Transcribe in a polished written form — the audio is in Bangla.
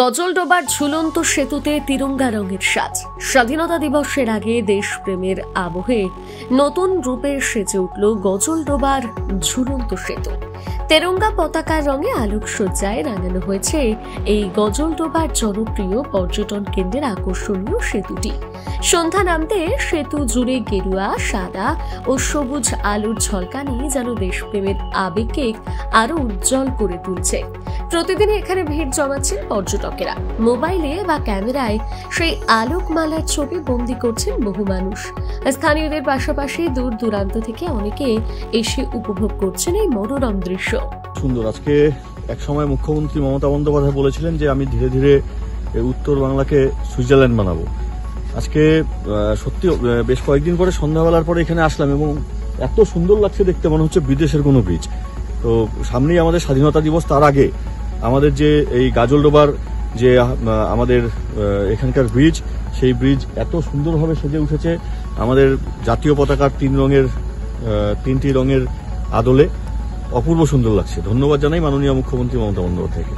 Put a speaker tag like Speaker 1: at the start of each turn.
Speaker 1: গজলডোবার ঝুলন্ত সেতুতে তিরঙ্গা রঙের সাজ। স্বাধীনতা দিবসের আগে দেশপ্রেমের আবহে নতুন রূপে সেজে উঠল গজলডোবার ঝুলন্ত সেতু। তেরঙ্গা পতাকার রঙে আলোকসজ্জায় রাঙানো হয়েছে এই গজলডোবার জনপ্রিয় পর্যটন কেন্দ্রের আকর্ষণীয় সেতুটি। সন্ধ্যা নামতে সেতু জুড়ে গেরুয়া, সাদা ও সবুজ আলোর ঝলকানি যেন দেশপ্রেমের আবেগকে আরো উজ্জ্বল করে তুলছে। প্রতিদিন এখানে ভিড় জমাচ্ছেন পর্যটকেরা। মোবাইলে বা ক্যামেরায় সেই আলোকমালার ছবি বন্দী করছেন বহু মানুষ। স্থানীয়দের পাশাপাশি দূর দূরান্ত থেকে অনেকে এসে উপভোগ করছেন এই মনোরম দৃশ্য।
Speaker 2: সুন্দর। আজকে এক সময় মুখ্যমন্ত্রী মমতা বন্দ্যোপাধ্যায় বলেছিলেন যে আমি ধীরে ধীরে উত্তর বাংলাকে সুইজারল্যান্ড বানাবো। আজকে সত্যি বেশ কয়েকদিন পরে সন্ধ্যাবেলার পরে এখানে আসলাম এবং এত সুন্দর লাগছে দেখতে, মনে হচ্ছে বিদেশের কোনো ব্রিজ। তো সামনেই আমাদের স্বাধীনতা দিবস, তার আগে আমাদের যে এই গাজলডোবার যে আমাদের এখানকার ব্রিজ, সেই ব্রিজ এত সুন্দরভাবে সেজে উঠেছে আমাদের জাতীয় পতাকার তিনটি রঙের আদলে। অপূর্ব সুন্দর লাগছে। ধন্যবাদ জানাই মাননীয় মুখ্যমন্ত্রী মমতা বন্দ্যোপাধ্যায়কে।